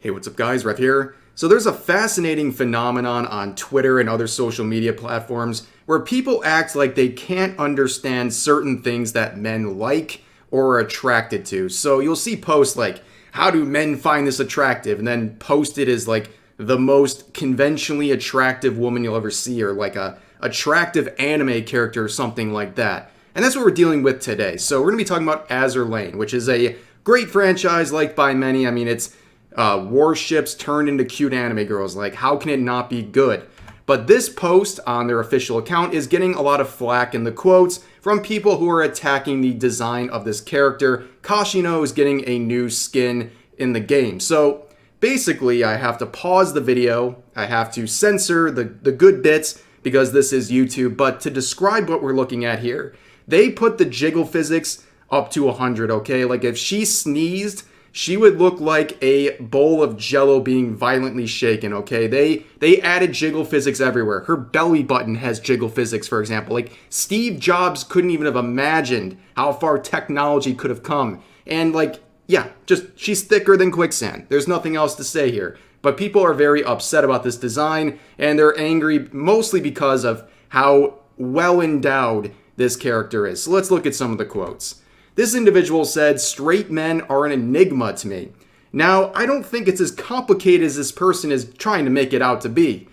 Hey, what's up guys, Rev here. So there's a fascinating phenomenon on Twitter and other social media platforms where people act like they can't understand certain things that men like or are attracted to. So you'll see posts like, how do men find this attractive? And then posted as like the most conventionally attractive woman you'll ever see, or like a attractive anime character or something like that. And that's what we're dealing with today. So we're going to be talking about Azur Lane, which is a great franchise liked by many. I mean, it's warships turned into cute anime girls. Like, how can it not be good? But this post on their official account is getting a lot of flack in the quotes from people who are attacking the design of this character. Kashino is getting a new skin in the game. So basically, I have to pause the video. I have to censor the good bits because this is YouTube. But to describe what we're looking at here, they put the jiggle physics up to 100, okay? Like, if she sneezed, she would look like a bowl of jello being violently shaken, okay? They added jiggle physics everywhere. Her belly button has jiggle physics, for example. Like, Steve Jobs couldn't even have imagined how far technology could have come. And like, yeah, just she's thicker than quicksand. There's nothing else to say here. But people are very upset about this design, and they're angry mostly because of how well endowed this character is. So let's look at some of the quotes. This individual said, "Straight men are an enigma to me." Now, I don't think it's as complicated as this person is trying to make it out to be.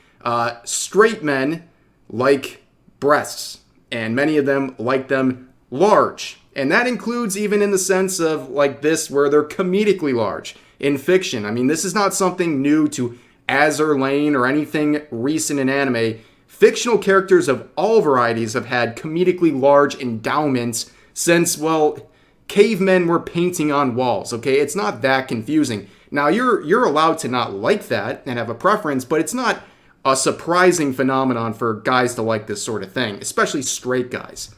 Straight men like breasts, and many of them like them large. And that includes even in the sense of like this, where they're comedically large in fiction. I mean, this is not something new to Azur Lane or anything recent in anime. Fictional characters of all varieties have had comedically large endowments since, well, cavemen were painting on walls, okay? It's not that confusing. Now, you're allowed to not like that and have a preference, but it's not a surprising phenomenon for guys to like this sort of thing, especially straight guys.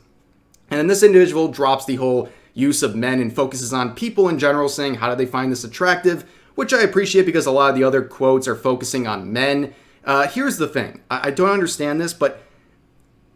And then this individual drops the whole use of men and focuses on people in general, saying, how do they find this attractive? Which I appreciate because a lot of the other quotes are focusing on men. Here's the thing. I don't understand this, but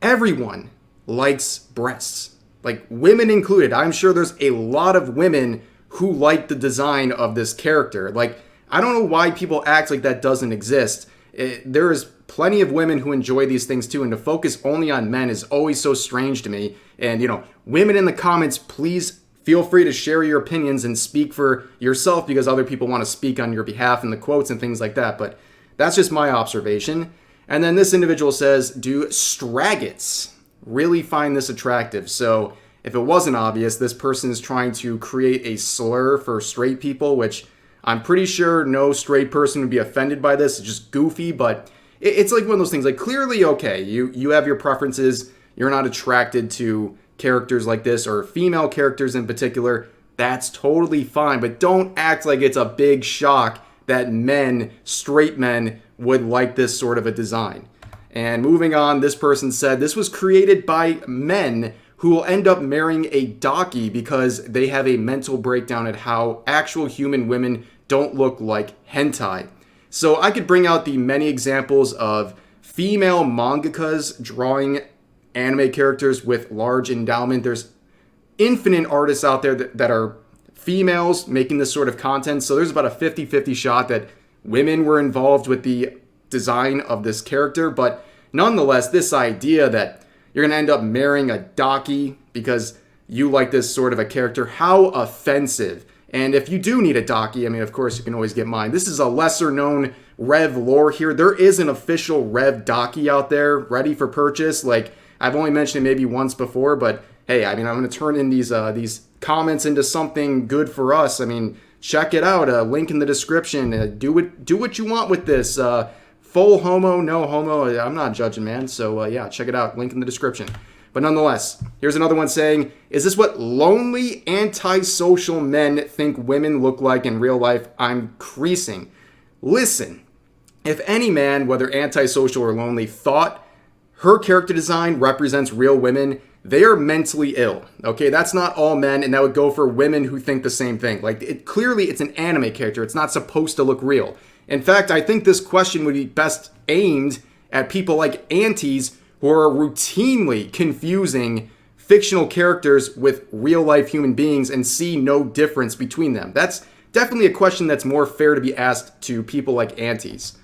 everyone likes breasts. Like, women included. I'm sure there's a lot of women who like the design of this character. Like, I don't know why people act like that doesn't exist. There is plenty of women who enjoy these things too, and to focus only on men is always so strange to me. And, you know, women in the comments, please feel free to share your opinions and speak for yourself because other people want to speak on your behalf in the quotes and things like that. But that's just my observation. And then this individual says, do straggots really find this attractive? So if it wasn't obvious, this person is trying to create a slur for straight people, which I'm pretty sure no straight person would be offended by this. It's just goofy, but it's like one of those things, like, clearly, okay, you have your preferences. You're not attracted to characters like this or female characters in particular. That's totally fine, but don't act like it's a big shock that men, straight men, would like this sort of a design. And moving on, this person said this was created by men who will end up marrying a daki because they have a mental breakdown at how actual human women don't look like hentai. So I could bring out the many examples of female mangakas drawing anime characters with large endowment. There's infinite artists out there that are females making this sort of content. So there's about a 50-50 shot that women were involved with the design of this character. But nonetheless, this idea that you're going to end up marrying a daki because you like this sort of a character, how offensive. And if you do need a daki, I mean, of course, you can always get mine. This is a lesser known Rev lore here. There is an official Rev daki out there ready for purchase. Like, I've only mentioned it maybe once before, but hey, I mean, I'm going to turn in these comments into something good for us. I mean, check it out. Link in the description. Do what you want with this. Full homo, no homo. I'm not judging, man. So yeah, check it out. Link in the description. But nonetheless, here's another one saying, is this what lonely, antisocial men think women look like in real life? I'm creasing. Listen, if any man, whether antisocial or lonely, thought her character design represents real women, they are mentally ill. Okay, that's not all men, and that would go for women who think the same thing. Like, clearly it's an anime character. It's not supposed to look real. In fact, I think this question would be best aimed at people like aunties who are routinely confusing fictional characters with real-life human beings and see no difference between them. That's definitely a question that's more fair to be asked to people like aunties.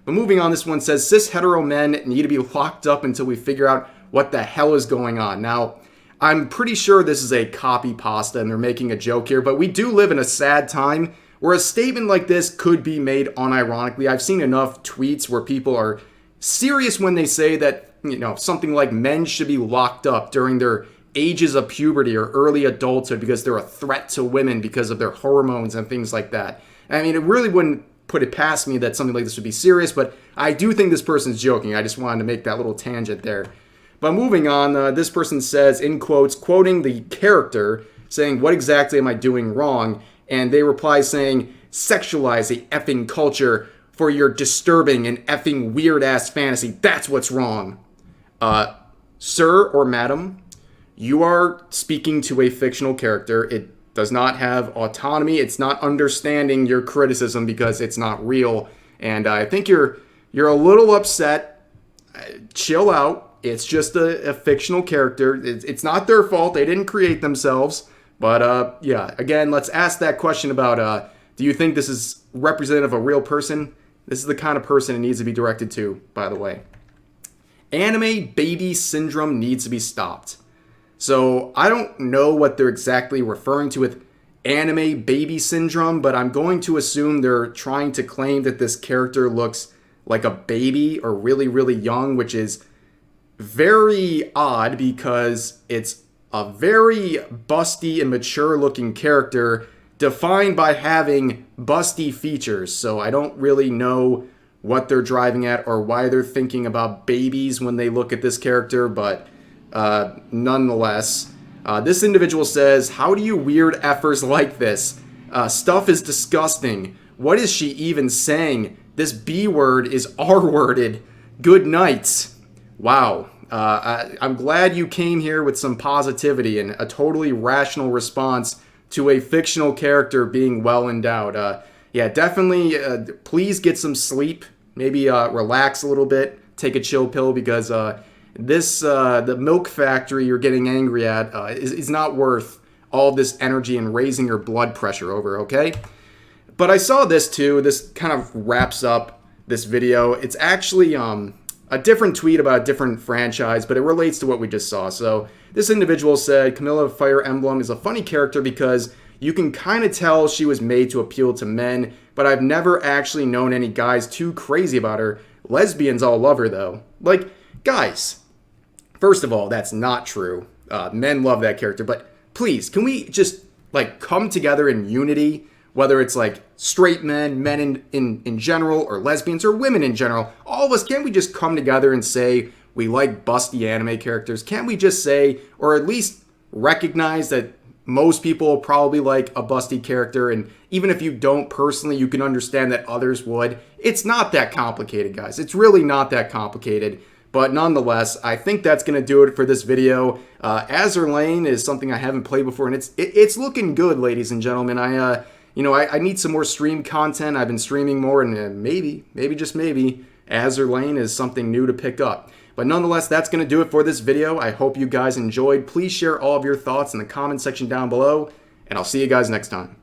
But moving on, this one says, cis hetero men need to be locked up until we figure out what the hell is going on. Now, I'm pretty sure this is a copy pasta and they're making a joke here, but we do live in a sad time where a statement like this could be made unironically. I've seen enough tweets where people are serious when they say that, something like men should be locked up during their ages of puberty or early adulthood because they're a threat to women because of their hormones and things like that. I mean, it really wouldn't put it past me that something like this would be serious, but I do think this person's joking. I just wanted to make that little tangent there. But moving on, this person says, in quotes, quoting the character, saying, what exactly am I doing wrong? And they reply saying, sexualize the effing culture for your disturbing and effing weird-ass fantasy. That's what's wrong. Sir or madam, you are speaking to a fictional character. It does not have autonomy. It's not understanding your criticism because it's not real. And I think you're a little upset. Chill out. It's just a fictional character. It's not their fault. They didn't create themselves. But yeah, again, let's ask that question about, do you think this is representative of a real person? This is the kind of person it needs to be directed to, by the way. Anime baby syndrome needs to be stopped. So I don't know what they're exactly referring to with anime baby syndrome, but I'm going to assume they're trying to claim that this character looks like a baby or really, really young, which is very odd because it's a very busty and mature looking character defined by having busty features. So I don't really know what they're driving at or why they're thinking about babies when they look at this character, but nonetheless, this individual says, how do you weird effers like this? Stuff is disgusting. What is she even saying? This B word is R-worded. Good night. Wow. I'm glad you came here with some positivity and a totally rational response to a fictional character being well endowed. Yeah, definitely, please get some sleep. Maybe relax a little bit. Take a chill pill because the milk factory you're getting angry at is not worth all this energy and raising your blood pressure over, okay? But I saw this too. This kind of wraps up this video. It's actually a different tweet about a different franchise, but it relates to what we just saw. So this individual said, Camilla Fire Emblem is a funny character because you can kind of tell she was made to appeal to men, but I've never actually known any guys too crazy about her. Lesbians all love her though. Like, guys, first of all, that's not true. Men love that character, but please, can we just come together in unity? Whether it's straight men, men in general, or lesbians, or women in general, all of us, can't we just come together and say we like busty anime characters? Can't we just say, or at least recognize that most people probably like a busty character, and even if you don't personally, you can understand that others would. It's not that complicated, guys. It's really not that complicated. But nonetheless, I think that's going to do it for this video. Azur Lane is something I haven't played before, and it's looking good, ladies and gentlemen. I need some more stream content. I've been streaming more, and maybe just maybe, Azur Lane is something new to pick up. But nonetheless, that's going to do it for this video. I hope you guys enjoyed. Please share all of your thoughts in the comment section down below, and I'll see you guys next time.